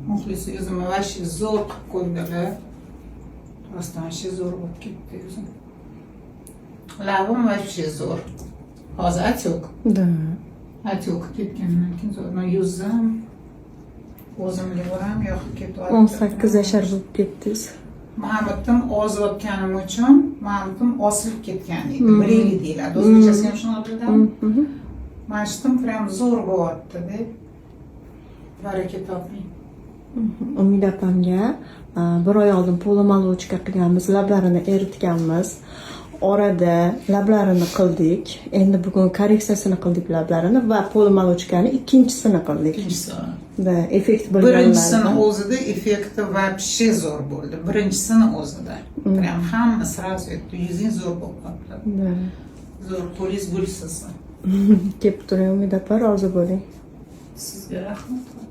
muxlisi yuzimni vashi zo'r qilib qo'ydilar. Rostdan vashi zo'r bo'lib ketdi yuzim. Labim vashi zo'r. Hozir atyok. Да. Atyok ketgandan keyin zo'r. Men yuzim o'zimga ham yoqib ketyapti. 18 yoshar bo'lib ketdingiz. Mahamadim ozayotganim uchun Mahamadim osilib ketgan edi. Breli deyiladi. O'zbekchasiga ham shuni bildim. Mashtim prям zo'r bo'lyapti-da. Baraka toping. Umida opamga bir oy oldin polomalochka qilganmiz, lablarini eritganmiz. Orada lablarini qildik. Endi bugun korreksiyasini qildik lablarini va polomalochkani ikkinchisini qildik. Da, effekt bo'lganlar. Birinchisini o'zida effekti вообще zo'r bo'ldi. Birinchisini o'zida. Prям hamma сразу aytdi, yuzing zo'r bo'lib qoldi. Da. Zo'r qo'lingiz bo'lsin. Kelib turing Umida opa, rozi bo'ling. Sizga rahmat.